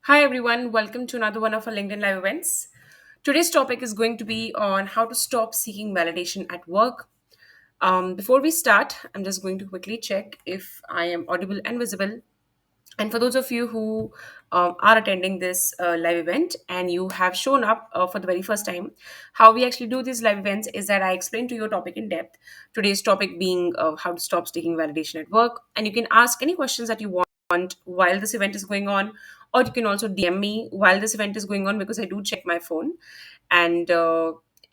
Hi everyone, welcome to another one of our LinkedIn Live events. Today's topic is going to be on how to stop seeking validation at work. Before we start, I'm just going to quickly check if I am audible and visible. And for those of you who are attending this live event and you have shown up for the very first time, how we actually do these live events is that I explain to you a topic in depth. Today's topic being how to stop seeking validation at work. And you can ask any questions that you want while this event is going on, or you can also DM me while this event is going on because I do check my phone. And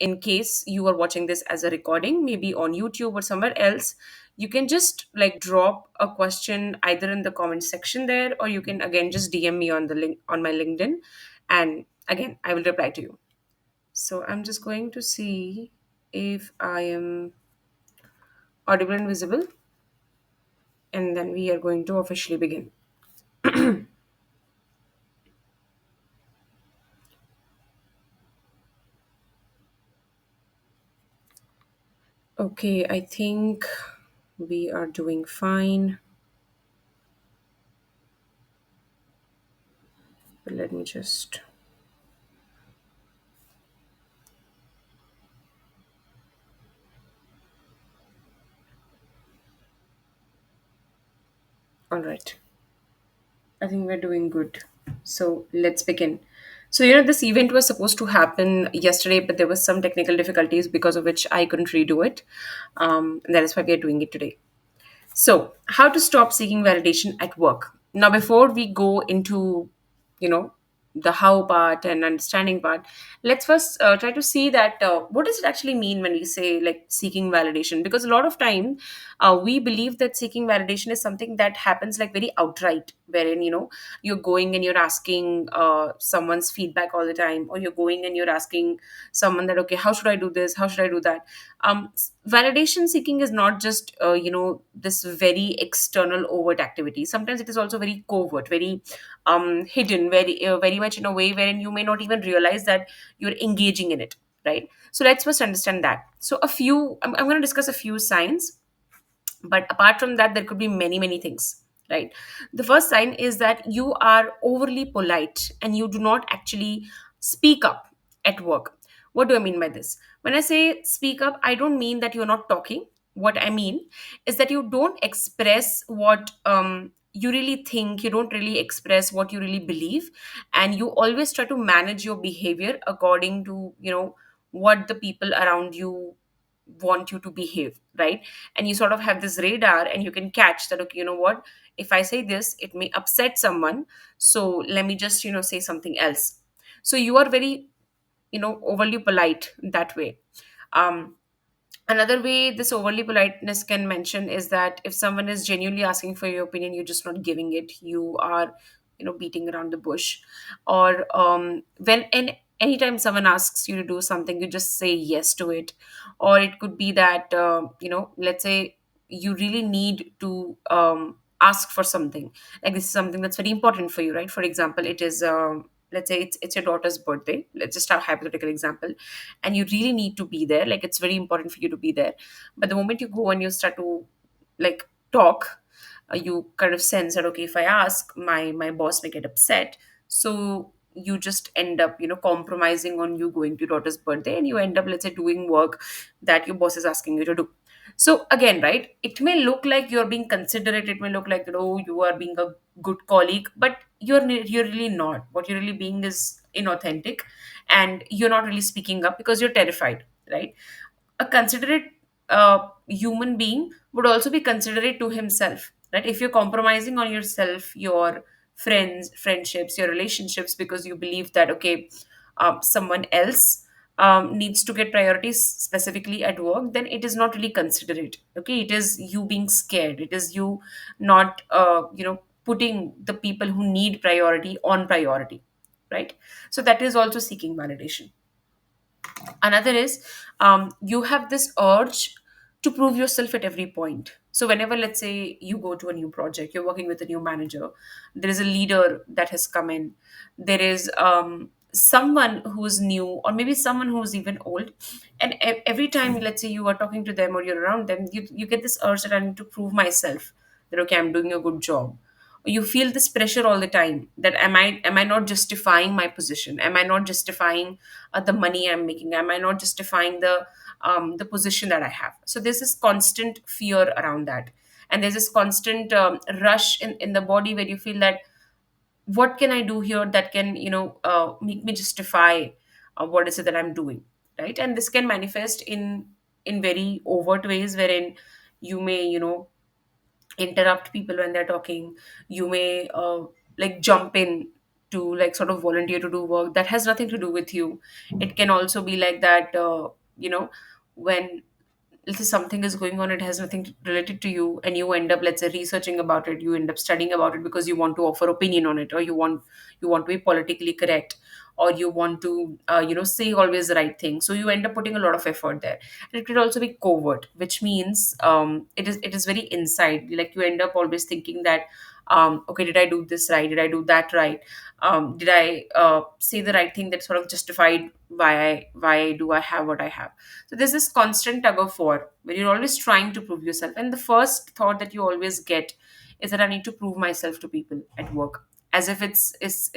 in case you are watching this as a recording, maybe on YouTube or somewhere else, you can just like drop a question either in the comment section there, or you can again just DM me on the link on my LinkedIn, and again I will reply to you. So I'm just going to see if I am audible and visible, and then we are going to officially begin. Okay, I think we are doing fine. But let me just. All right. I think we're doing good. So let's begin. So, this event was supposed to happen yesterday, but there was some technical difficulties because of which I couldn't redo it. And that is why we are doing it today. So, how to stop seeking validation at work? Now, before we go into, you know, the how part and understanding part, let's first try to see that what does it actually mean when we say like seeking validation? Because a lot of time we believe that seeking validation is something that happens like very outright, wherein you're going and you're asking someone's feedback all the time, or you're going and you're asking someone that okay, how should I do this? How should I do that? Validation seeking is not just this very external overt activity. Sometimes it is also very covert, very hidden, very much in a way wherein you may not even realize that you're engaging in it, right? So let's first understand that. So I'm going to discuss a few signs, but apart from that there could be many things, right? The first sign is that you are overly polite and you do not actually speak up at work. What do I mean by this? When I say speak up, I don't mean that you're not talking. What I mean is that you don't express what you really think, you don't really express what you really believe, and you always try to manage your behavior according to what the people around you want you to behave, right? And you sort of have this radar and you can catch that okay, you know what, if I say this it may upset someone, so let me just say something else. So you are very overly polite that way. um Another way this overly politeness can mention is that if someone is genuinely asking for your opinion, you're just not giving it. You are beating around the bush. Or when and anytime someone asks you to do something, you just say yes to it. Or it could be that let's say you really need to ask for something, like this is something that's very important for you, right? For example, it is let's say it's your daughter's birthday. Let's just have a hypothetical example, and you really need to be there, like it's very important for you to be there. But the moment you go and you start to like talk, you kind of sense that okay, if I ask, my boss may get upset. So you just end up compromising on you going to your daughter's birthday, and you end up, let's say, doing work that your boss is asking you to do. So again, right, it may look like you're being considerate, it may look like that oh, you are being a good colleague, but you're really not. What you're really being is inauthentic, and you're not really speaking up because you're terrified, right? A considerate human being would also be considerate to himself, right? If you're compromising on yourself, your friendships, your relationships, because you believe that okay, someone else needs to get priorities specifically at work, then it is not really considerate. Okay, it is you being scared, it is you not putting the people who need priority on priority, right? So that is also seeking validation. Another is you have this urge to prove yourself at every point. So whenever, let's say, you go to a new project, you're working with a new manager, there is a leader that has come in, there is someone who's new, or maybe someone who's even old, and every time, let's say, you are talking to them or you're around them, you get this urge that I need to prove myself, that okay, I'm doing a good job, You feel this pressure all the time, that am I not justifying my position, am I not justifying the money I'm making, am I not justifying the position that I have. So there's this constant fear around that, and there's this constant rush in the body where you feel that what can I do here that can make me justify what is it that I'm doing, right? And this can manifest in very overt ways, wherein you may interrupt people when they're talking. You may like jump in to like sort of volunteer to do work that has nothing to do with you. It can also be like that, you know when let's say something is going on, it has nothing related to you, and you end up, let's say, researching about it, you end up studying about it because you want to offer opinion on it, or you want to be politically correct, or you want to say always the right thing, so you end up putting a lot of effort there. And it could also be covert, which means it is very inside, like you end up always thinking that, okay, did I do this right, did I do that right, did I say the right thing that sort of justified why do I have what I have. So there's this constant tug of war where you're always trying to prove yourself. And the first thought that you always get is that I need to prove myself to people at work. As if it's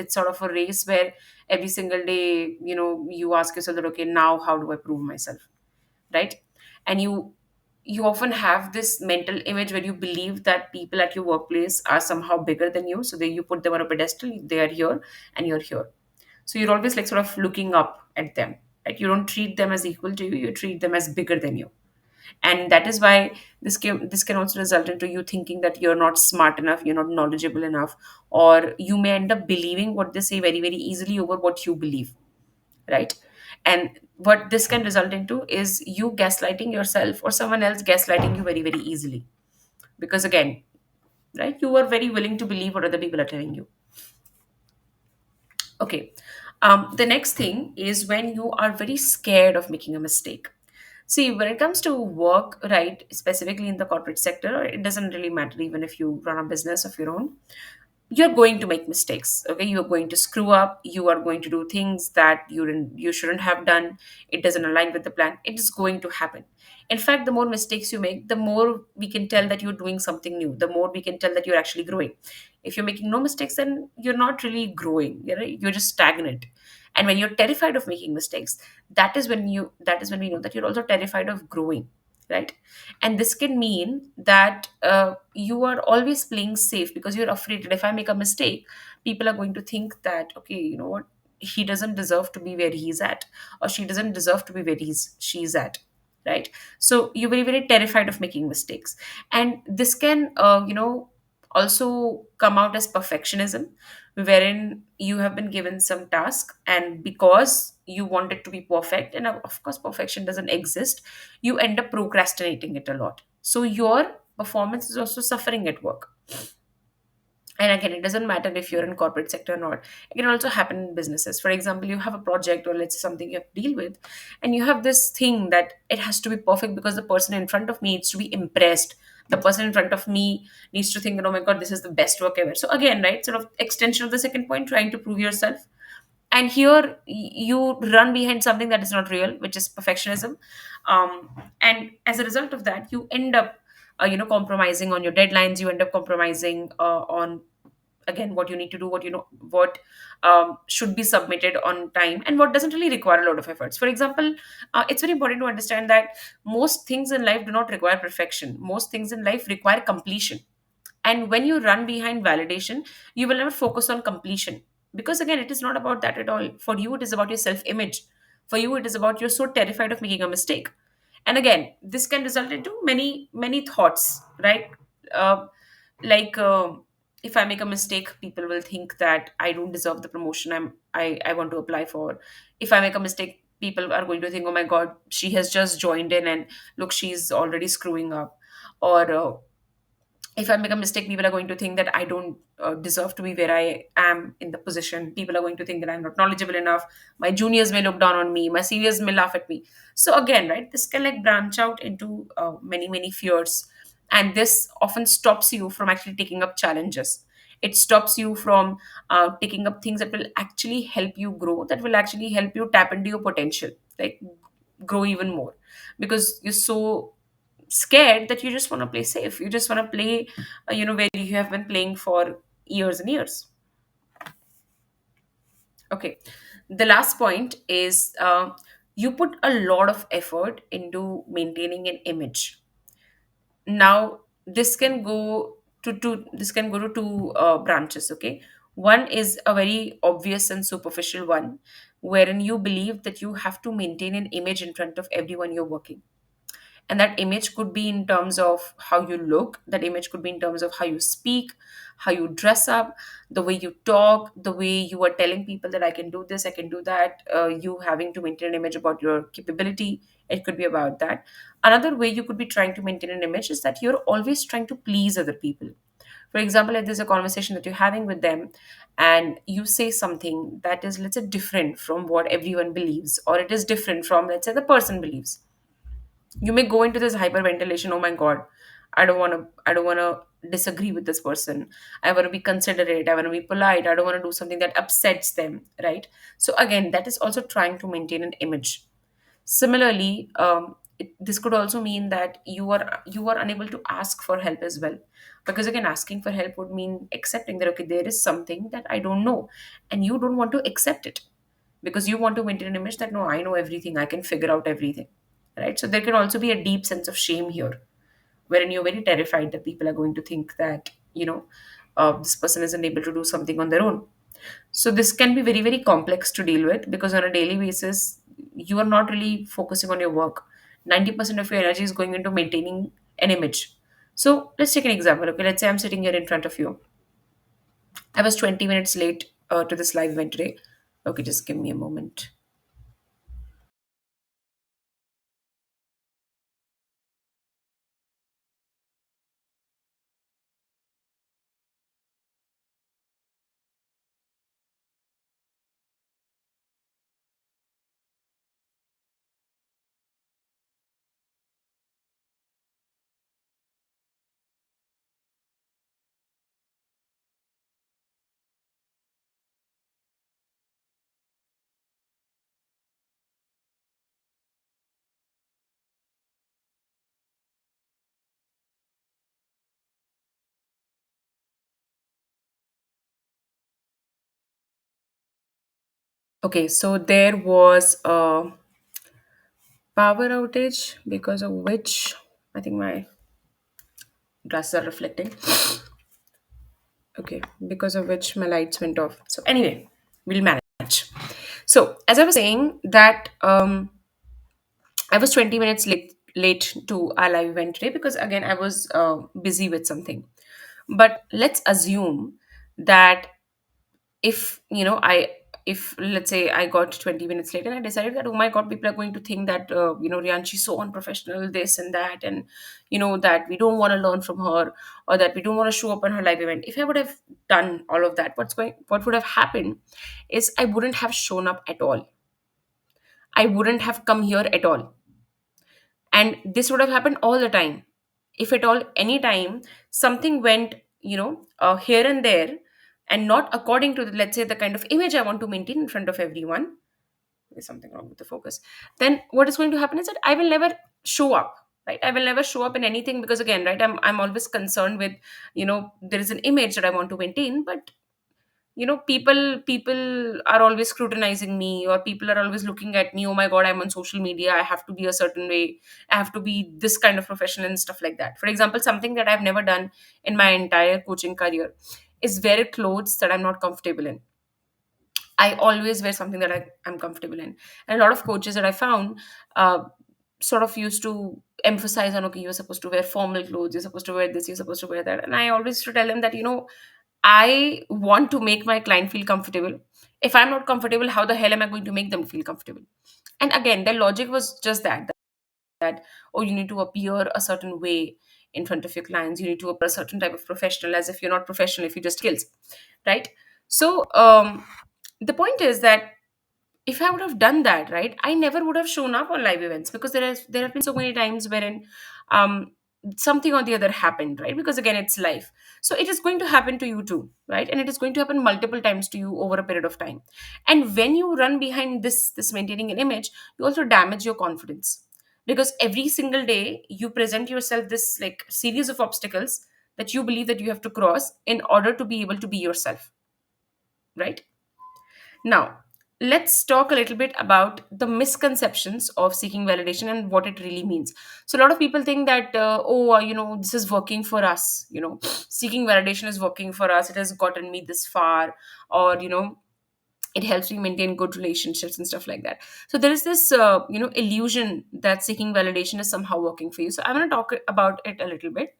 sort of a race where every single day, you ask yourself that, okay, now how do I prove myself? Right? And you often have this mental image where you believe that people at your workplace are somehow bigger than you. So you put them on a pedestal, they are here and you're here. So you're always like sort of looking up at them. Right? You don't treat them as equal to you, you treat them as bigger than you. And that is why this can also result into you thinking that you're not smart enough, you're not knowledgeable enough, or you may end up believing what they say very, very easily over what you believe, right? And what this can result into is you gaslighting yourself or someone else gaslighting you very, very easily, because again, right, you are very willing to believe what other people are telling you. Okay. The next thing is when you are very scared of making a mistake. See, when it comes to work, right, specifically in the corporate sector, it doesn't really matter even if you run a business of your own, you're going to make mistakes. Okay, you're going to screw up, you are going to do things that you shouldn't have done. It doesn't align with the plan, it is going to happen. In fact, the more mistakes you make, the more we can tell that you're doing something new, the more we can tell that you're actually growing. If you're making no mistakes, then you're not really growing, right? You're just stagnant. And when you're terrified of making mistakes, that is when we know that you're also terrified of growing, right? And this can mean that you are always playing safe because you're afraid that if I make a mistake, people are going to think that, okay, you know what, he doesn't deserve to be where he's at, or she doesn't deserve to be where she's at, right? So you're very, very terrified of making mistakes. And this can also come out as perfectionism, wherein you have been given some task, and because you want it to be perfect, and of course perfection doesn't exist, you end up procrastinating it a lot. So your performance is also suffering at work. And again, it doesn't matter if you're in corporate sector or not. It can also happen in businesses. For example, you have a project, or let's say something you have to deal with, and you have this thing that it has to be perfect because the person in front of me needs to be impressed. The person in front of me needs to think, oh my god, this is the best work ever. So again, right, sort of extension of the second point, trying to prove yourself. And here you run behind something that is not real, which is perfectionism. And as a result of that, you end up compromising on your deadlines, you end up compromising on, again, what you need to do, what should be submitted on time, and what doesn't really require a lot of efforts. For example, it's very important to understand that most things in life do not require perfection, most things in life require completion. And when you run behind validation, you will never focus on completion, because again, it is not about that at all. For you, it is about your self image. For you, it is about, you're so terrified of making a mistake. And again, this can result into many, many thoughts, right? uh, like if I make a mistake, people will think that I don't deserve the promotion I want to apply for. If I make a mistake, people are going to think, oh my god, she has just joined in, and look, she's already screwing up. Or if I make a mistake, people are going to think that I don't deserve to be where I am in the position. People are going to think that I'm not knowledgeable enough. My juniors may look down on me. My seniors may laugh at me. So again, right, this can like branch out into many, many fears. And this often stops you from actually taking up challenges. It stops you from taking up things that will actually help you grow, that will actually help you tap into your potential, like grow even more, because you're so scared that you just want to play safe. You just want to play, where you have been playing for years and years. Okay. The last point is you put a lot of effort into maintaining an image. Now, this can go to two branches. Okay, one is a very obvious and superficial one, wherein you believe that you have to maintain an image in front of everyone you're working, and that image could be in terms of how you look, that image could be in terms of how you speak, how you dress up, the way you talk, the way you are telling people that I can do this, I can do that, you having to maintain an image about your capability. It could be about that. Another way you could be trying to maintain an image is that you're always trying to please other people. For example, if there's a conversation that you're having with them and you say something that is, let's say, different from what everyone believes, or it is different from, let's say, the person believes, you may go into this hyperventilation. Oh my god, I don't want to disagree with this person. I want to be considerate, I want to be polite, I don't want to do something that upsets them, right? So again, that is also trying to maintain an image. Similarly, this could also mean that you are unable to ask for help as well, because again, asking for help would mean accepting that, okay, there is something that I don't know, and you don't want to accept it because you want to maintain an image that, no, I know everything, I can figure out everything, right? So there can also be a deep sense of shame here, wherein you're very terrified that people are going to think that, this person isn't able to do something on their own. So this can be very, very complex to deal with, because on a daily basis you are not really focusing on your work. 90% of your energy is going into maintaining an image. So let's take an example. Okay, let's say I'm sitting here in front of you. I was 20 minutes late to this live event today. Okay, just give me a moment. Okay, so there was a power outage, because of which I think my glasses are reflecting. Okay, because of which my lights went off. So anyway, we'll manage. So as I was saying that I was 20 minutes late to our live event today, because again I was busy with something. But let's assume that if if let's say I got 20 minutes late and I decided that, oh my god, people are going to think that Rianchi's so unprofessional, this and that, and that we don't want to learn from her, or that we don't want to show up on her live event. If I would have done all of that, what would have happened is I wouldn't have shown up at all. I wouldn't have come here at all. And this would have happened all the time. If at all any time something went here and there, and not according to the, let's say, the kind of image I want to maintain in front of everyone, there's something wrong with the focus, then what is going to happen is that I will never show up, right? I will never show up in anything, because again, right, I'm always concerned with, there is an image that I want to maintain. But people are always scrutinizing me, or people are always looking at me. Oh my god, I'm on social media, I have to be a certain way, I have to be this kind of professional and stuff like that. For example, something that I've never done in my entire coaching career is wear clothes that I'm not comfortable in. I always wear something that I'm comfortable in. And a lot of coaches that I found uh, sort of used to emphasize on, okay, you're supposed to wear formal clothes, you're supposed to wear this, you're supposed to wear that. And I always used to tell them that, I want to make my client feel comfortable. If I'm not comfortable, how the hell am I going to make them feel comfortable? And again, their logic was just that, oh, you need to appear a certain way in front of your clients. You need to appear a certain type of professional, as if you're not professional if you just skills, right? So the point is that if I would have done that, right, I never would have shown up on live events, because there have been so many times wherein um, something or the other happened, right? Because again, it's life. So it is going to happen to you too, right? And it is going to happen multiple times to you over a period of time. And when you run behind this maintaining an image, you also damage your confidence, because every single day you present yourself this like series of obstacles that you believe that you have to cross in order to be able to be yourself, right? Now, let's talk a little bit about the misconceptions of seeking validation and what it really means. So, a lot of people think that, this is working for us, seeking validation is working for us, it has gotten me this far, or, it helps me maintain good relationships and stuff like that. So there is this illusion that seeking validation is somehow working for you. So I'm going to talk about it a little bit.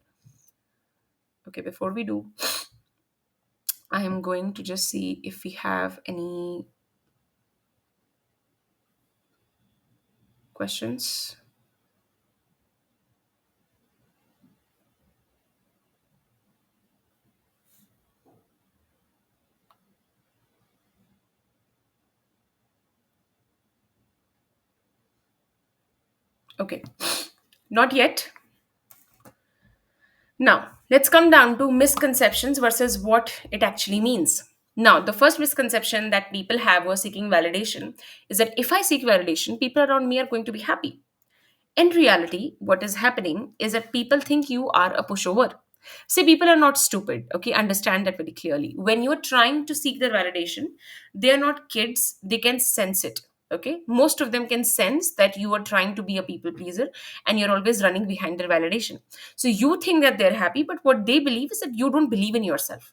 Okay, before we do, I am going to just see if we have any questions. Okay, not yet. Now, let's come down to misconceptions versus what it actually means. Now, the first misconception that people have was seeking validation is that if I seek validation, people around me are going to be happy. In reality, what is happening is that people think you are a pushover. See, people are not stupid, okay? Understand that very clearly. When you're trying to seek their validation, they are not kids, they can sense it, okay? Most of them can sense that you are trying to be a people pleaser and you're always running behind their validation. So you think that they're happy, but what they believe is that you don't believe in yourself.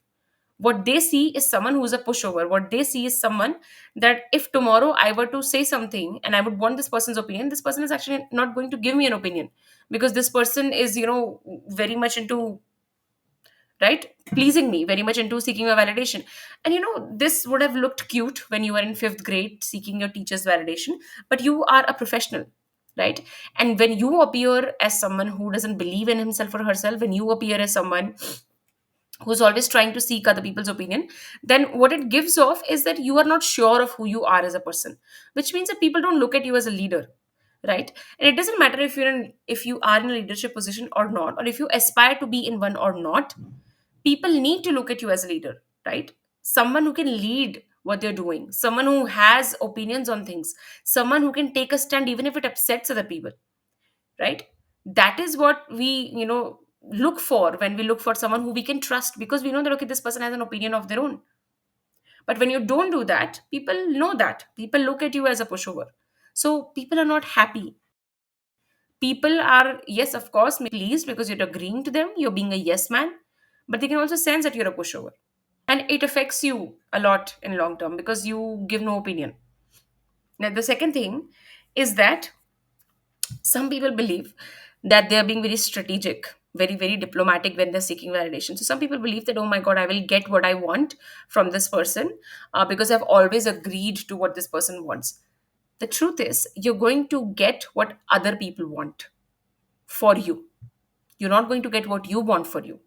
What they see is someone who's a pushover. What they see is someone that if tomorrow I were to say something and I would want this person's opinion, this person is actually not going to give me an opinion, because this person is, very much into, right, pleasing me, very much into seeking a validation. And this would have looked cute when you were in fifth grade seeking your teacher's validation, but you are a professional, right? And when you appear as someone who doesn't believe in himself or herself, when you appear as someone who's always trying to seek other people's opinion, then what it gives off is that you are not sure of who you are as a person, which means that people don't look at you as a leader, right? And it doesn't matter if you are in a leadership position or not, or if you aspire to be in one or not. People need to look at you as a leader, right? Someone who can lead what they're doing, someone who has opinions on things, someone who can take a stand even if it upsets other people, right? That is what we look for when we look for someone who we can trust, because we know that okay, this person has an opinion of their own. But when you don't do that, people know that, people look at you as a pushover. So people are not happy. People are, yes, of course, pleased because you're agreeing to them, you're being a yes man, but they can also sense that you're a pushover, and it affects you a lot in long term because you give no opinion. Now the second thing is that some people believe that they are being very strategic, very very diplomatic when they're seeking validation. So some people believe that, oh my god, I will get what I want from this person, because I've always agreed to what this person wants. The truth is, you're going to get what other people want for you. You're not going to get what you want for you.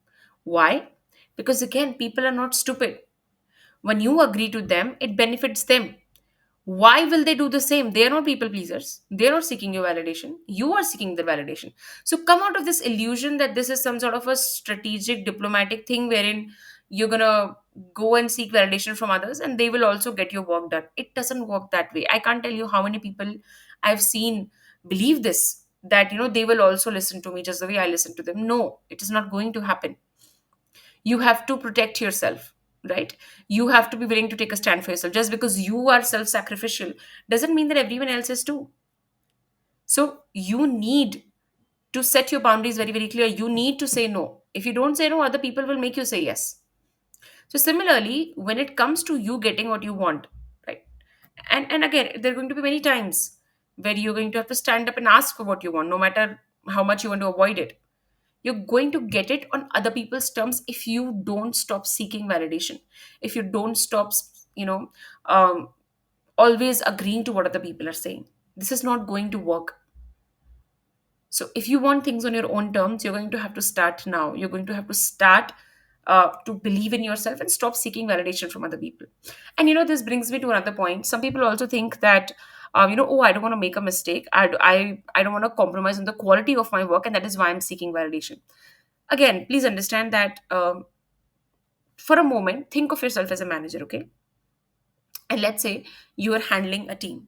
Why? Because again, people are not stupid. When you agree to them, it benefits them. Why will they do the same? They are not people pleasers. They're not seeking your validation. You are seeking their validation. So come out of this illusion that this is some sort of a strategic diplomatic thing wherein you're gonna go and seek validation from others and they will also get your work done. It doesn't work that way. I can't tell you how many people I've seen believe this, that they will also listen to me just the way I listen to them. No, it is not going to happen. You have to protect yourself, right? You have to be willing to take a stand for yourself. Just because you are self-sacrificial doesn't mean that everyone else is too. So you need to set your boundaries very very clear. You need to say no. If you don't say no, other people will make you say yes. So similarly, when it comes to you getting what you want, right, and again, there are going to be many times where you're going to have to stand up and ask for what you want, no matter how much you want to avoid it. You're going to get it on other people's terms if you don't stop seeking validation, if you don't stop um, always agreeing to what other people are saying. This is not going to work. So if you want things on your own terms, you're going to have to start now. You're going to have to start to believe in yourself and stop seeking validation from other people. And this brings me to another point. Some people also think that oh, I don't want to make a mistake. I don't want to compromise on the quality of my work, and that is why I'm seeking validation. Again, please understand that, for a moment, think of yourself as a manager, okay? And let's say you are handling a team,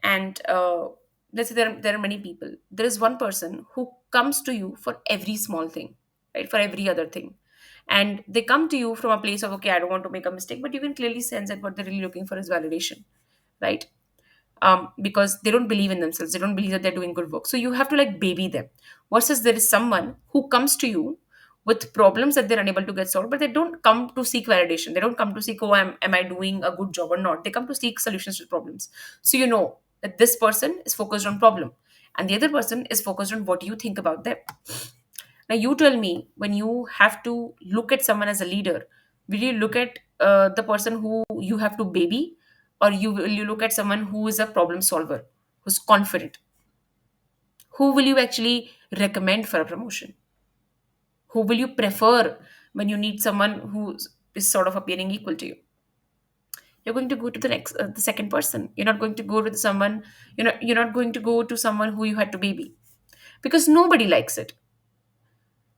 and let's say there are many people. There is one person who comes to you for every small thing. right? For every other thing. And they come to you from a place of, okay, I don't want to make a mistake, but you can clearly sense that what they're really looking for is validation, right? Because they don't believe in themselves, they don't believe that they're doing good work. So you have to like baby them. Versus there is someone who comes to you with problems that they're unable to get solved, but they don't come to seek validation. They don't come to seek, oh, am I doing a good job or not? They come to seek solutions to problems. So you know that this person is focused on problem, and the other person is focused on what you think about them. Now, you tell me, when you have to look at someone as a leader, will you look at the person who you have to baby, or will you look at someone who is a problem solver, who's confident? Who will you actually recommend for a promotion? Who will you prefer when you need someone who is sort of appearing equal to you? You're going to go to the second person. You're not going to go to someone. You're not going to go to someone who you had to baby, because nobody likes it.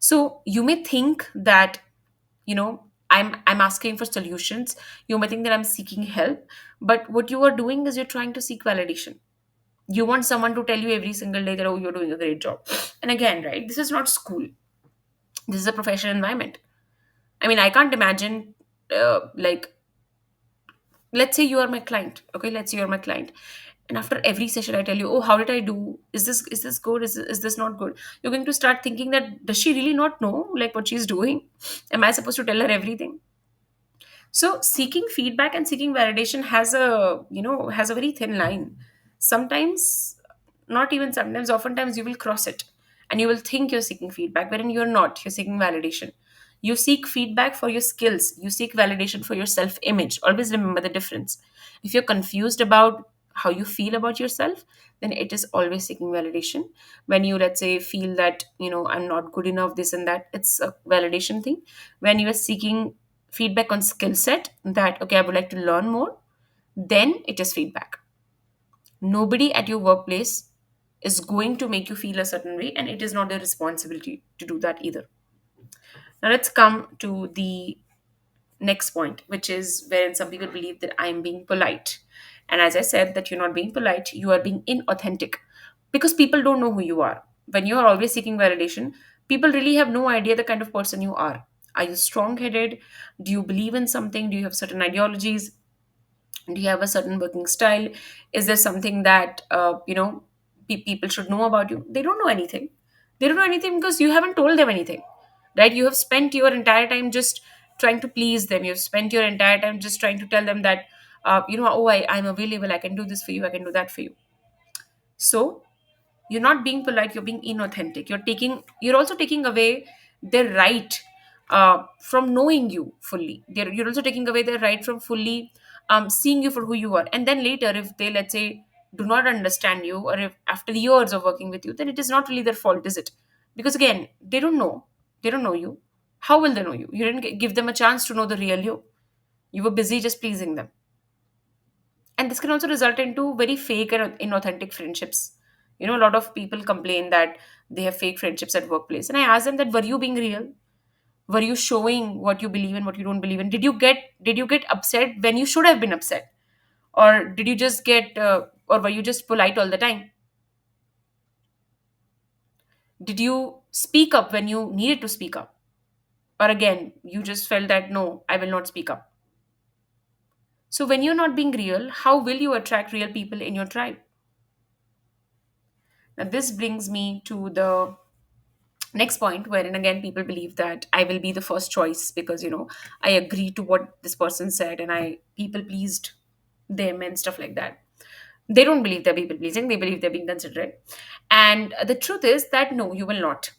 So you may think that, I'm asking for solutions. You may think that I'm seeking help, but what you are doing is you're trying to seek validation. You want someone to tell you every single day that, oh, you're doing a great job. And again, right, this is not school. This is a professional environment. I mean, I can't imagine, like, let's say you are my client. Okay, let's say you're my client, and after every session I tell you, oh, how did I do? Is this good? Is this not good? You're going to start thinking that, does she really not know like what she's doing? Am I supposed to tell her everything? So seeking feedback and seeking validation has a very thin line. Sometimes, not even sometimes, oftentimes you will cross it, and you will think you're seeking feedback wherein you're not. You're seeking validation. You seek feedback for your skills, you seek validation for your self image. Always remember the difference. If you're confused about how you feel about yourself, then it is always seeking validation. When you, let's say, feel that, I'm not good enough, this and that, it's a validation thing. When you are seeking feedback on skill set, that, okay, I would like to learn more, then it is feedback. Nobody at your workplace is going to make you feel a certain way, and it is not their responsibility to do that either. Now let's come to the next point, which is wherein some people believe that I'm being polite. And as I said, that you're not being polite, you are being inauthentic, because people don't know who you are. When you are always seeking validation, people really have no idea the kind of person you are. Are you strong headed? Do you believe in something? Do you have certain ideologies? Do you have a certain working style? Is there something that people should know about you? They don't know anything. They don't know anything because you haven't told them anything, right? You have spent your entire time just trying to please them. You've spent your entire time just trying to tell them that, oh, I'm available, I can do this for you, I can do that for you. So you're not being polite, you're being inauthentic. You're also taking away their right from knowing you fully. You're also taking away their right from fully seeing you for who you are. And then later, if they, let's say, do not understand you, or if after years of working with you, then it is not really their fault, is it? Because again, they don't know you. How will they know you? You didn't give them a chance to know the real you. You were busy just pleasing them. And this can also result into very fake and inauthentic friendships. A lot of people complain that they have fake friendships at workplace, and I ask them that, were you being real? Were you showing what you believe in, what you don't believe in? Did you get upset when you should have been upset? Or did you just get or were you just polite all the time? Did you speak up when you needed to speak up? Or again, you just felt that, no, I will not speak up? So when you're not being real, how will you attract real people in your tribe? Now this brings me to the next point, wherein again people believe that I will be the first choice because, I agree to what this person said, and I people pleased them and stuff like that. They don't believe they're people pleasing, they believe they're being considerate. And the truth is that, no, you will not.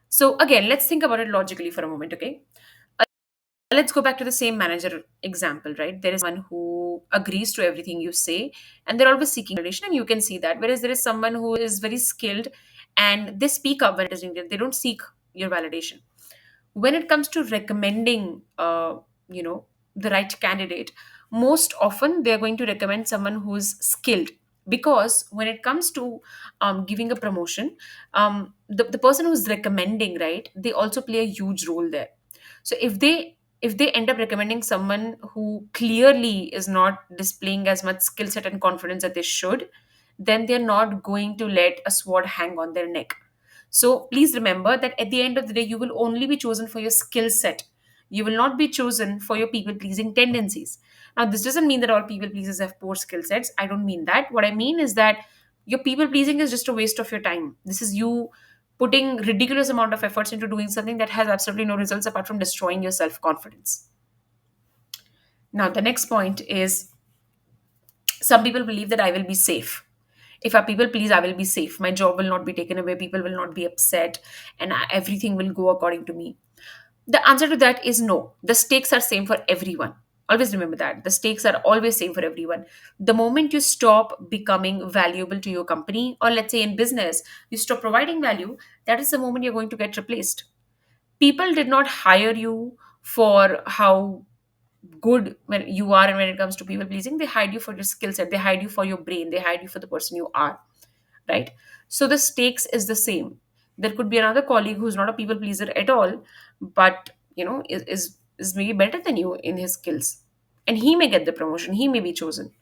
So again, let's think about it logically for a moment, okay? Let's go back to the same manager example, right? There is one who agrees to everything you say, and they're always seeking validation, and you can see that. Whereas there is someone who is very skilled, and they speak up when it is needed. They don't seek your validation. When it comes to recommending, you know the right candidate, most often they're going to recommend someone who's skilled, because when it comes to giving a promotion, the person who's recommending, right, they also play a huge role there. So if they end up recommending someone who clearly is not displaying as much skill set and confidence that they should, then they're not going to let a sword hang on their neck. So please remember that at the end of the day, you will only be chosen for your skill set. You will not be chosen for your people pleasing tendencies. Now, this doesn't mean that all people pleasers have poor skill sets. I don't mean that. What I mean is that your people pleasing is just a waste of your time. This is you putting ridiculous amount of efforts into doing something that has absolutely no results apart from destroying your self confidence. Now, the next point is some people believe that I will be safe. If I people please, I will be safe. My job will not be taken away. People will not be upset, and everything will go according to me. The answer to that is no. The stakes are same for everyone. Always remember that the stakes are always same for everyone. The moment you stop becoming valuable to your company, or let's say in business, you stop providing value, that is the moment you're going to get replaced. People did not hire you for how good when you are, and when it comes to people pleasing, they hired you for your skill set, they hired you for your brain, they hired you for the person you are, right? So the stakes is the same. There could be another colleague who's not a people pleaser at all, but is maybe better than you in his skills, and he may get the promotion, he may be chosen.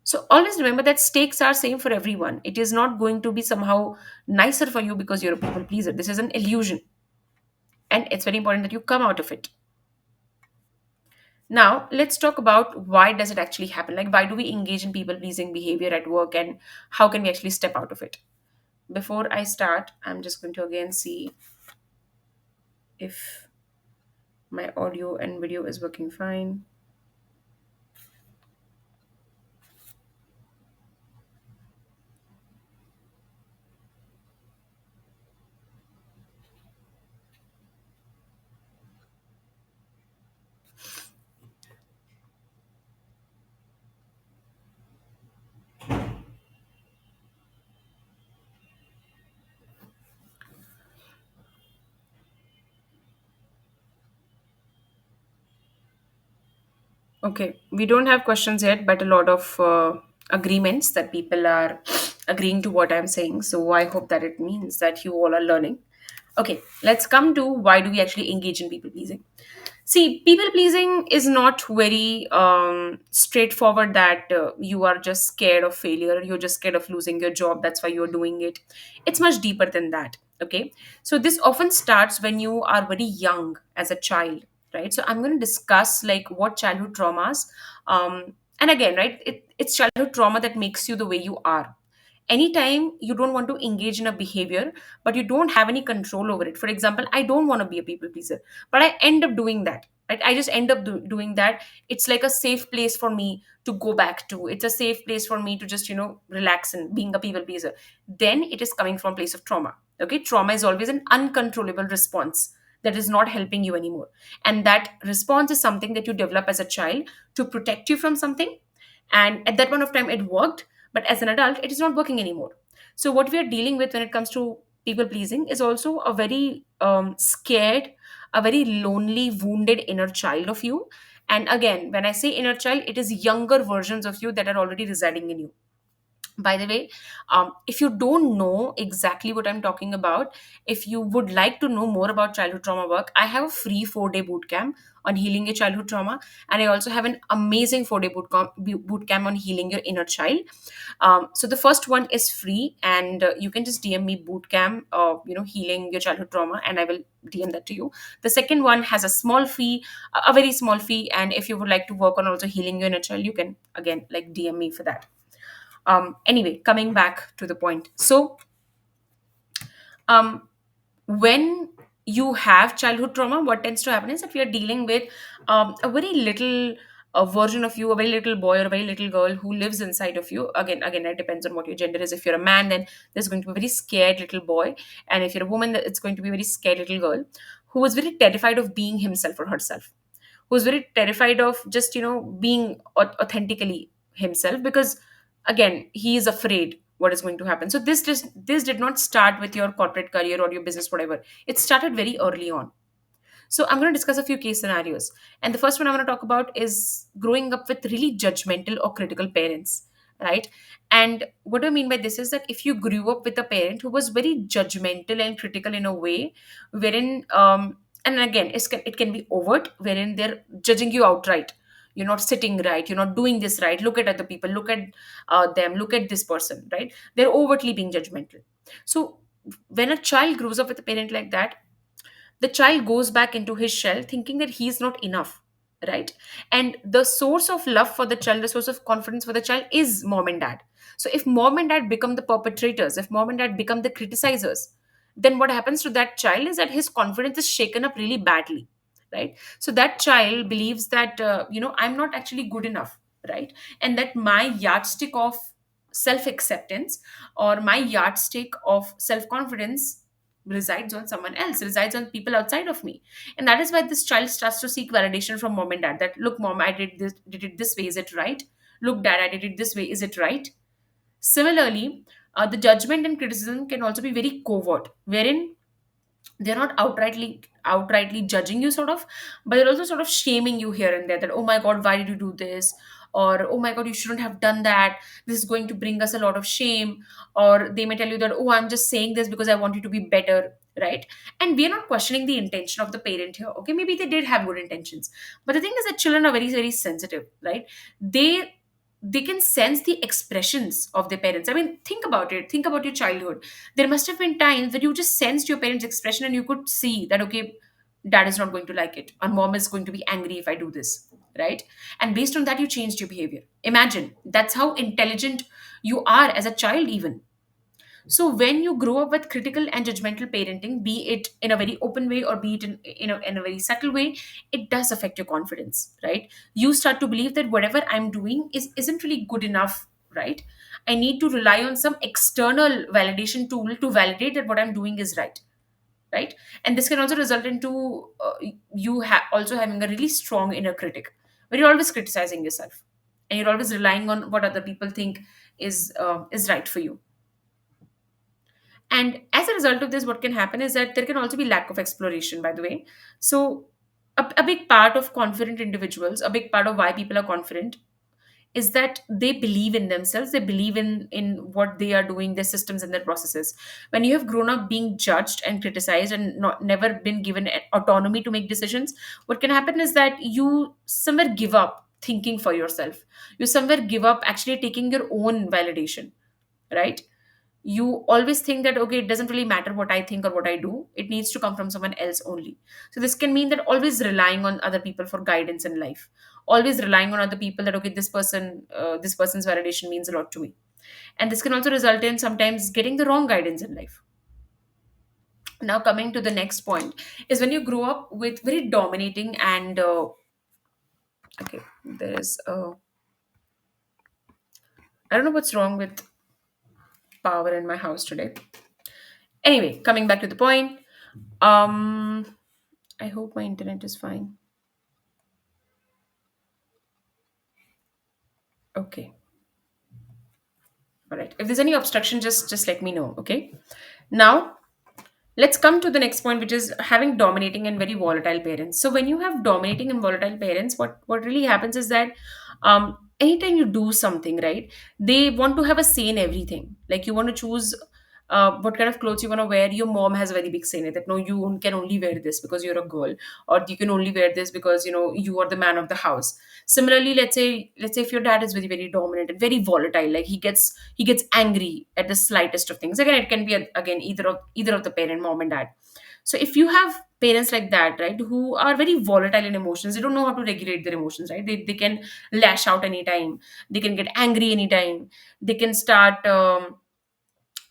So always remember that stakes are same for everyone. It is not going to be somehow nicer for you because you're a people pleaser. This is an illusion, and it's very important that you come out of it. Now, let's talk about why does it actually happen? Like, why do we engage in people pleasing behavior at work, and how can we actually step out of it? Before I start, I'm just going to again see if my audio and video is working fine. Okay, we don't have questions yet, but a lot of agreements that people are agreeing to what I'm saying. So I hope that it means that you all are learning. Okay, let's come to why do we actually engage in people pleasing. See, people pleasing is not very straightforward that you are just scared of failure, you're just scared of losing your job, that's why you're doing it. It's much deeper than that. Okay, so this often starts when you are very young as a child, right? So I'm going to discuss like what childhood traumas, and again, right, it's childhood trauma that makes you the way you are. Anytime you don't want to engage in a behavior but you don't have any control over it, for example, I don't want to be a people pleaser but I end up doing that, right? I just end up doing that. It's like a safe place for me to go back to. It's a safe place for me to just relax and being a people pleaser. Then it is coming from a place of trauma. Okay, trauma is always an uncontrollable response that is not helping you anymore, and that response is something that you develop as a child to protect you from something, and at that point of time it worked, but as an adult it is not working anymore. So what we are dealing with when it comes to people pleasing is also a very scared, a very lonely, wounded inner child of you. And again, when I say inner child, it is younger versions of you that are already residing in you. By the way, if you don't know exactly what I'm talking about, if you would like to know more about childhood trauma work, I have a free 4-day boot camp on healing your childhood trauma, and I also have an amazing 4-day boot camp on healing your inner child. So the first one is free, and you can just DM me boot camp, healing your childhood trauma, and I will DM that to you. The second one has a small fee, a very small fee, and if you would like to work on also healing your inner child, you can again like DM me for that. Anyway, coming back to the point. So um, when you have childhood trauma, what tends to happen is that we are dealing with a very little version of you, a very little boy or a very little girl who lives inside of you. Again, it depends on what your gender is. If you're a man, then there's going to be a very scared little boy, and if you're a woman, then it's going to be a very scared little girl who is very terrified of being himself or herself, who's very terrified of just being authentically himself, because again he is afraid what is going to happen. So this did not start with your corporate career or your business, whatever. It started very early on. So I'm going to discuss a few case scenarios. And the first one I want to talk about is growing up with really judgmental or critical parents, right? And what do I mean by this is that if you grew up with a parent who was very judgmental and critical in a way wherein, and again, it can be overt, wherein they're judging you outright. You're not sitting right, you're not doing this right, look at other people, look at them, look at this person, right? They're overtly being judgmental. So when a child grows up with a parent like that, the child goes back into his shell thinking that he's not enough, right? And the source of love for the child, the source of confidence for the child is mom and dad. So if mom and dad become the perpetrators, if mom and dad become the criticizers, then what happens to that child is that his confidence is shaken up really badly, right? So that child believes that I'm not actually good enough, right? And that my yardstick of self acceptance or my yardstick of self confidence resides on someone else, resides on people outside of me. And that is why this child starts to seek validation from mom and dad, that look mom, I did it this way, is it right? Look dad, I did it this way, is it right? Similarly, the judgment and criticism can also be very covert, wherein they're not outrightly judging you sort of, but they're also sort of shaming you here and there, that oh my god, why did you do this? Or oh my god, you shouldn't have done that, this is going to bring us a lot of shame. Or they may tell you that oh, I'm just saying this because I want you to be better, right? And we are not questioning the intention of the parent here, okay? Maybe they did have good intentions, but the thing is that children are very very sensitive, right? They they can sense the expressions of their parents. I mean, think about it, think about your childhood. There must have been times that you just sensed your parents' expression and you could see that, okay, dad is not going to like it, or mom is going to be angry if I do this, right? And based on that, you changed your behavior. Imagine that's how intelligent you are as a child, even. So when you grow up with critical and judgmental parenting, be it in a very open way or be it in a very subtle way, it does affect your confidence, right? You start to believe that whatever I'm doing isn't really good enough, right? I need to rely on some external validation tool to validate that what I'm doing is right, right? And this can also result into also having a really strong inner critic, where you're always criticizing yourself and you're always relying on what other people think is right for you. And as a result of this, what can happen is that there can also be lack of exploration, by the way. So, a big part of confident individuals, a big part of why people are confident, is that they believe in themselves, they believe in what they are doing, their systems and their processes. When you have grown up being judged and criticized and not never been given autonomy to make decisions, what can happen is that you somewhere give up thinking for yourself. You somewhere give up actually taking your own validation, right? You always think that okay, it doesn't really matter what I think or what I do, it needs to come from someone else only. So this can mean that always relying on other people for guidance in life, always relying on other people, that okay, this person's validation means a lot to me. And this can also result in sometimes getting the wrong guidance in life. Now coming to the next point is when you grow up with very dominating and okay, there's I don't know what's wrong with power in my house today. Anyway, coming back to the point, um I hope my internet is fine. Okay. All right. If there's any obstruction, just let me know. Okay. Now let's come to the next point, which is having dominating and very volatile parents. So when you have dominating and volatile parents, what really happens is that anytime you do something, right, they want to have a say in everything. Like you want to choose what kind of clothes you want to wear. Your mom has a very big say in it, that no, you can only wear this because you're a girl, or you can only wear this because you are the man of the house. Similarly, let's say if your dad is very very dominant and very volatile, like he gets angry at the slightest of things. Again, it can be again either of the parent, mom and dad. So if you have parents like that, right, who are very volatile in emotions, they don't know how to regulate their emotions, right? They can lash out anytime, they can get angry anytime, they can start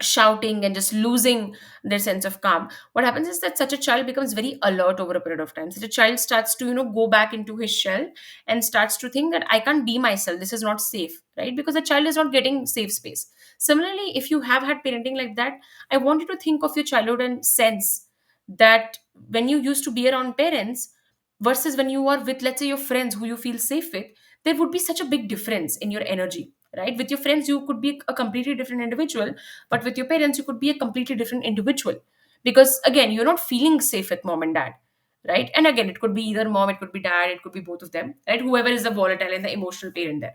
shouting and just losing their sense of calm. What happens is that such a child becomes very alert over a period of time. Such a child starts to go back into his shell and starts to think that I can't be myself, this is not safe, right? Because the child is not getting safe space. Similarly, if you have had parenting like that, I want you to think of your childhood and sense that when you used to be around parents versus when you are with, let's say, your friends who you feel safe with, there would be such a big difference in your energy, right? With your friends you could be a completely different individual, but with your parents you could be a completely different individual, because again, you're not feeling safe with mom and dad, right? And again, it could be either mom, it could be dad, it could be both of them, right? Whoever is the volatile and the emotional parent there.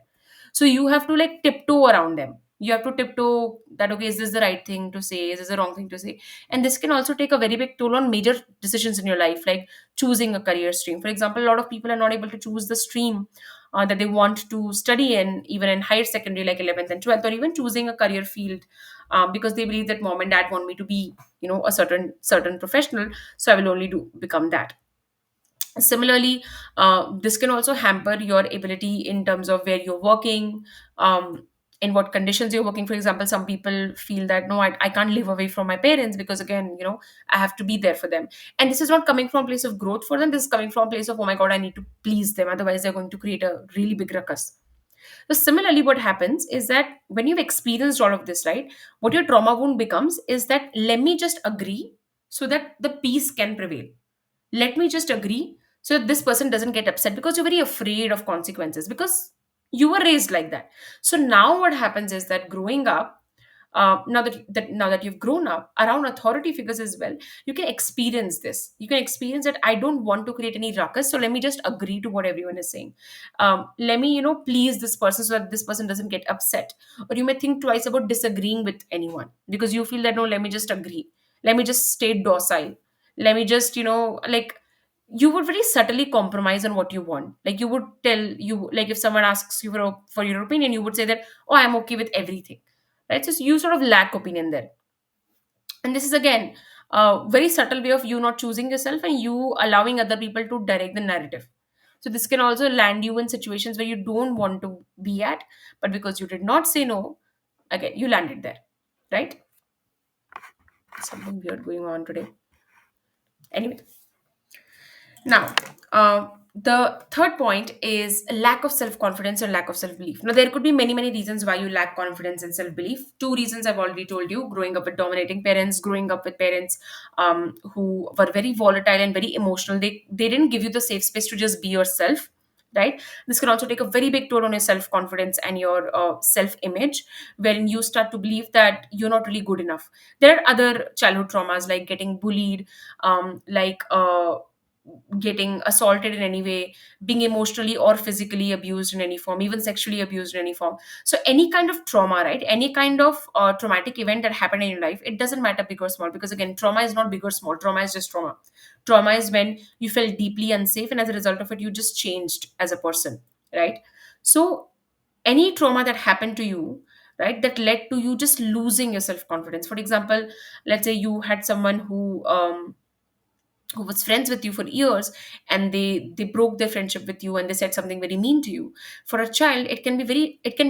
So you have to like tiptoe around them. You have to tiptoe that okay, is this the right thing to say, is this the wrong thing to say? And this can also take a very big toll on major decisions in your life, like choosing a career stream. For example, a lot of people are not able to choose the stream that they want to study in, even in higher secondary like 11th and 12th, or even choosing a career field because they believe that mom and dad want me to be, a certain professional, so I will only do become that. Similarly, this can also hamper your ability in terms of where you're working, in what conditions you're working. For example, some people feel that no, I can't live away from my parents because again, I have to be there for them. And this is not coming from a place of growth for them. This is coming from a place of, oh my god, I need to please them, otherwise they're going to create a really big ruckus. So similarly, what happens is that when you've experienced all of this, right, what your trauma wound becomes is that let me just agree so that the peace can prevail. Let me just agree so that this person doesn't get upset, because you're very afraid of consequences because you were raised like that. So now what happens is that growing up, now that you've grown up around authority figures as well, you can experience this. You can experience that I don't want to create any ruckus, so let me just agree to what everyone is saying. Let me, please this person so that this person doesn't get upset. Or you may think twice about disagreeing with anyone because you feel that no, let me just agree. Let me just stay docile. Let me just, like, you would very subtly compromise on what you want. Like you would tell you, like if someone asks you for your opinion, you would say that, oh, I'm okay with everything, right? So you sort of lack opinion there. And this is again a very subtle way of you not choosing yourself and you allowing other people to direct the narrative. So this can also land you in situations where you don't want to be at, but because you did not say no, again you landed there, right? Something weird going on today. Anyway, now, the third point is lack of self confidence or lack of self belief. Now, there could be many, many reasons why you lack confidence and self belief. Two reasons I've already told you: growing up with dominating parents, growing up with parents who were very volatile and very emotional. They didn't give you the safe space to just be yourself. Right. This can also take a very big toll on your self confidence and your self image, wherein you start to believe that you're not really good enough. There are other childhood traumas like getting bullied, like getting assaulted in any way, being emotionally or physically abused in any form, even sexually abused in any form. So, any kind of trauma, right? Any kind of traumatic event that happened in your life, it doesn't matter big or small, because again, trauma is not big or small. Trauma is just trauma. Trauma is when you felt deeply unsafe, and as a result of it, you just changed as a person, right? So, any trauma that happened to you, right, that led to you just losing your self confidence. For example, let's say you had someone who was friends with you for years, and they broke their friendship with you and they said something very mean to you. For a child, it can be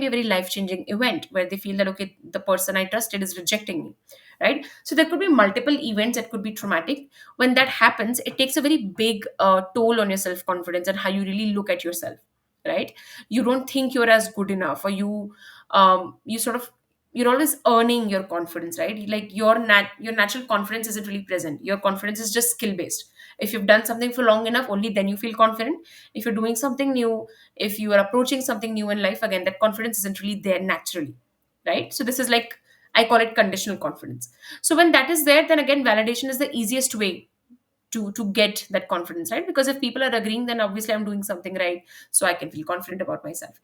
a very life changing event where they feel that okay, the person I trusted is rejecting me, right? So there could be multiple events that could be traumatic. When that happens, it takes a very big toll on your self confidence and how you really look at yourself, right? You don't think you're as good enough, or you sort of, you're always earning your confidence, right? Like your natural confidence isn't really present. Your confidence is just skill based. If you've done something for long enough, only then you feel confident. If you're doing something new, if you are approaching something new in life, again that confidence isn't really there naturally, right? So this is like, I call it conditional confidence. So when that is there, then again validation is the easiest way to get that confidence, right? Because if people are agreeing, then obviously I'm doing something right, so I can feel confident about myself.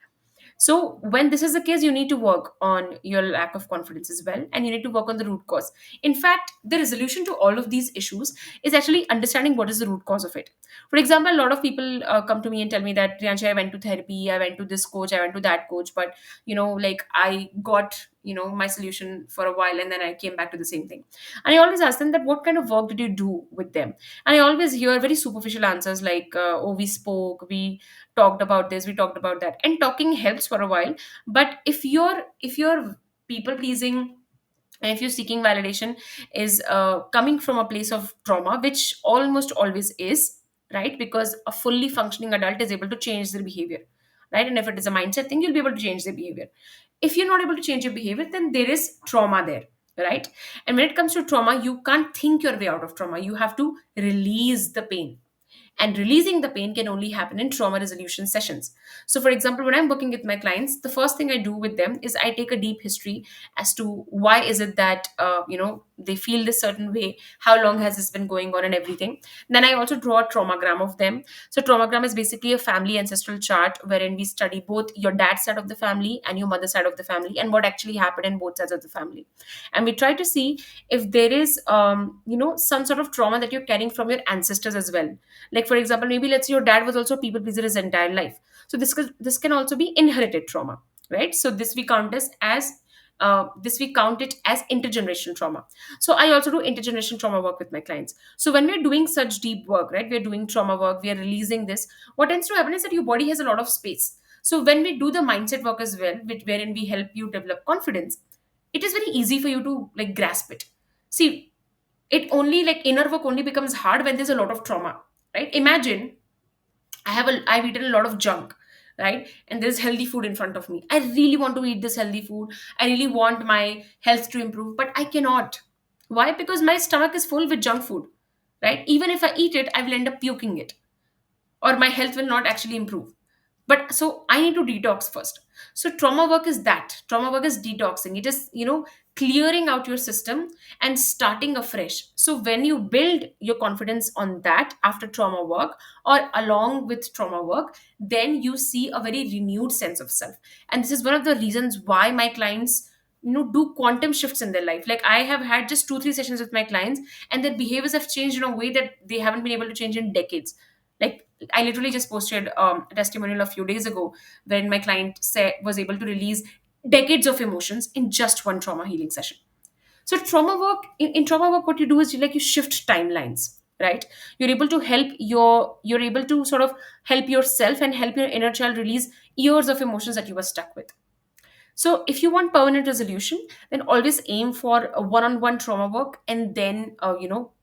So, when this is the case, you need to work on your lack of confidence as well, and you need to work on the root cause. In fact, the resolution to all of these issues is actually understanding what is the root cause of it. For example, a lot of people come to me and tell me that, Priyanshi, I went to therapy, I went to this coach, I went to that coach, but like I got my solution for a while, and then I came back to the same thing. And I always ask them that what kind of work did you do with them? And I always hear very superficial answers like, oh, we spoke, we talked about this, we talked about that, and talking helps for a while. But if you're people pleasing, and if you're seeking validation is coming from a place of trauma, which almost always is, right? Because a fully functioning adult is able to change their behavior, right? And if it is a mindset thing, you'll be able to change their behavior. If you're not able to change your behavior, then there is trauma there, right? And when it comes to trauma, you can't think your way out of trauma. You have to release the pain, and releasing the pain can only happen in trauma resolution sessions. So, for example, when I'm working with my clients, the first thing I do with them is I take a deep history as to why is it that they feel this certain way, how long has this been going on, and everything. Then I also draw a traumagram of them. So, traumagram is basically a family ancestral chart wherein we study both your dad's side of the family and your mother's side of the family and what actually happened in both sides of the family, and we try to see if there is some sort of trauma that you're carrying from your ancestors as well. Like for example, maybe let's say your dad was also a people pleaser his entire life. So this can also be inherited trauma, right? So this we count as this we count it as intergenerational trauma. So I also do intergenerational trauma work with my clients. So when we're doing such deep work, right, we're doing trauma work, we are releasing this, what tends to happen is that your body has a lot of space. So when we do the mindset work as well, wherein we help you develop confidence, it is very easy for you to like grasp it. See, it only like inner work only becomes hard when there's a lot of trauma, right? Imagine I've eaten a lot of junk, right? And there's healthy food in front of me. I really want to eat this healthy food. I really want my health to improve, but I cannot. Why? Because my stomach is full with junk food, right? Even if I eat it, I will end up puking it, or my health will not actually improve. But so I need to detox first. So trauma work is that. Trauma work is detoxing. It is, clearing out your system and starting afresh. So when you build your confidence on that after trauma work or along with trauma work, then you see a very renewed sense of self. And this is one of the reasons why my clients do quantum shifts in their life. Like I have had just 2 3 sessions with my clients, and their behaviors have changed in a way that they haven't been able to change in decades. Like I literally just posted a testimonial a few days ago when my client said was able to release decades of emotions in just one trauma healing session. So trauma work, in trauma work, what you do is you shift timelines, right? You're able to sort of help yourself and help your inner child release years of emotions that you were stuck with. So, if you want permanent resolution, then always aim for a one-on-one trauma work, and then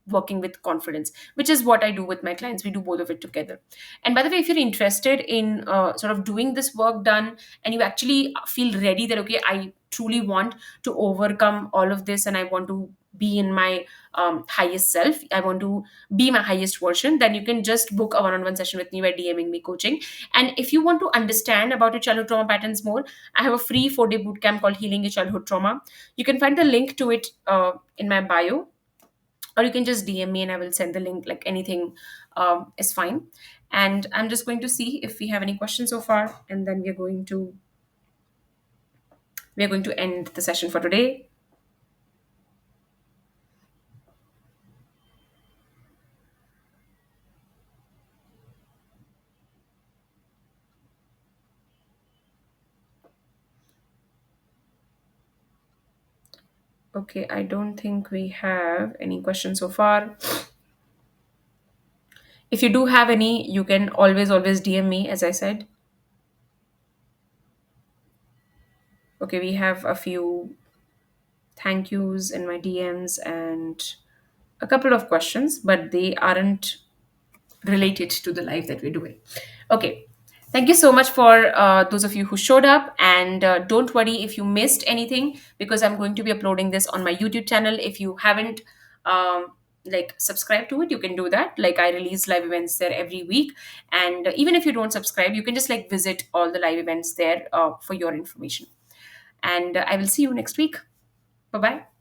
working with confidence, which is what I do with my clients. We do both of it together. And by the way, if you're interested in sort of doing this work done, and you actually feel ready that okay, I truly want to overcome all of this, and I want to be in my highest self, I want to be my highest version, then you can just book a one-on-one session with me by DMing me coaching. And if you want to understand about your childhood trauma patterns more, I have a free 4-day bootcamp called Healing Your Childhood Trauma. You can find the link to it in my bio, or you can just DM me and I will send the link. Like anything is fine. And I'm just going to see if we have any questions so far, and then we're going to end the session for today. Okay, I don't think we have any questions so far. If you do have any, you can always DM me, as I said. Okay, we have a few thank yous in my DMs and a couple of questions, but they aren't related to the life that we're doing. Okay. Thank you so much for those of you who showed up. And don't worry if you missed anything, because I'm going to be uploading this on my YouTube channel. If you haven't subscribed to it, you can do that. Like I release live events there every week. And even if you don't subscribe, you can just like visit all the live events there for your information. And I will see you next week. Bye bye.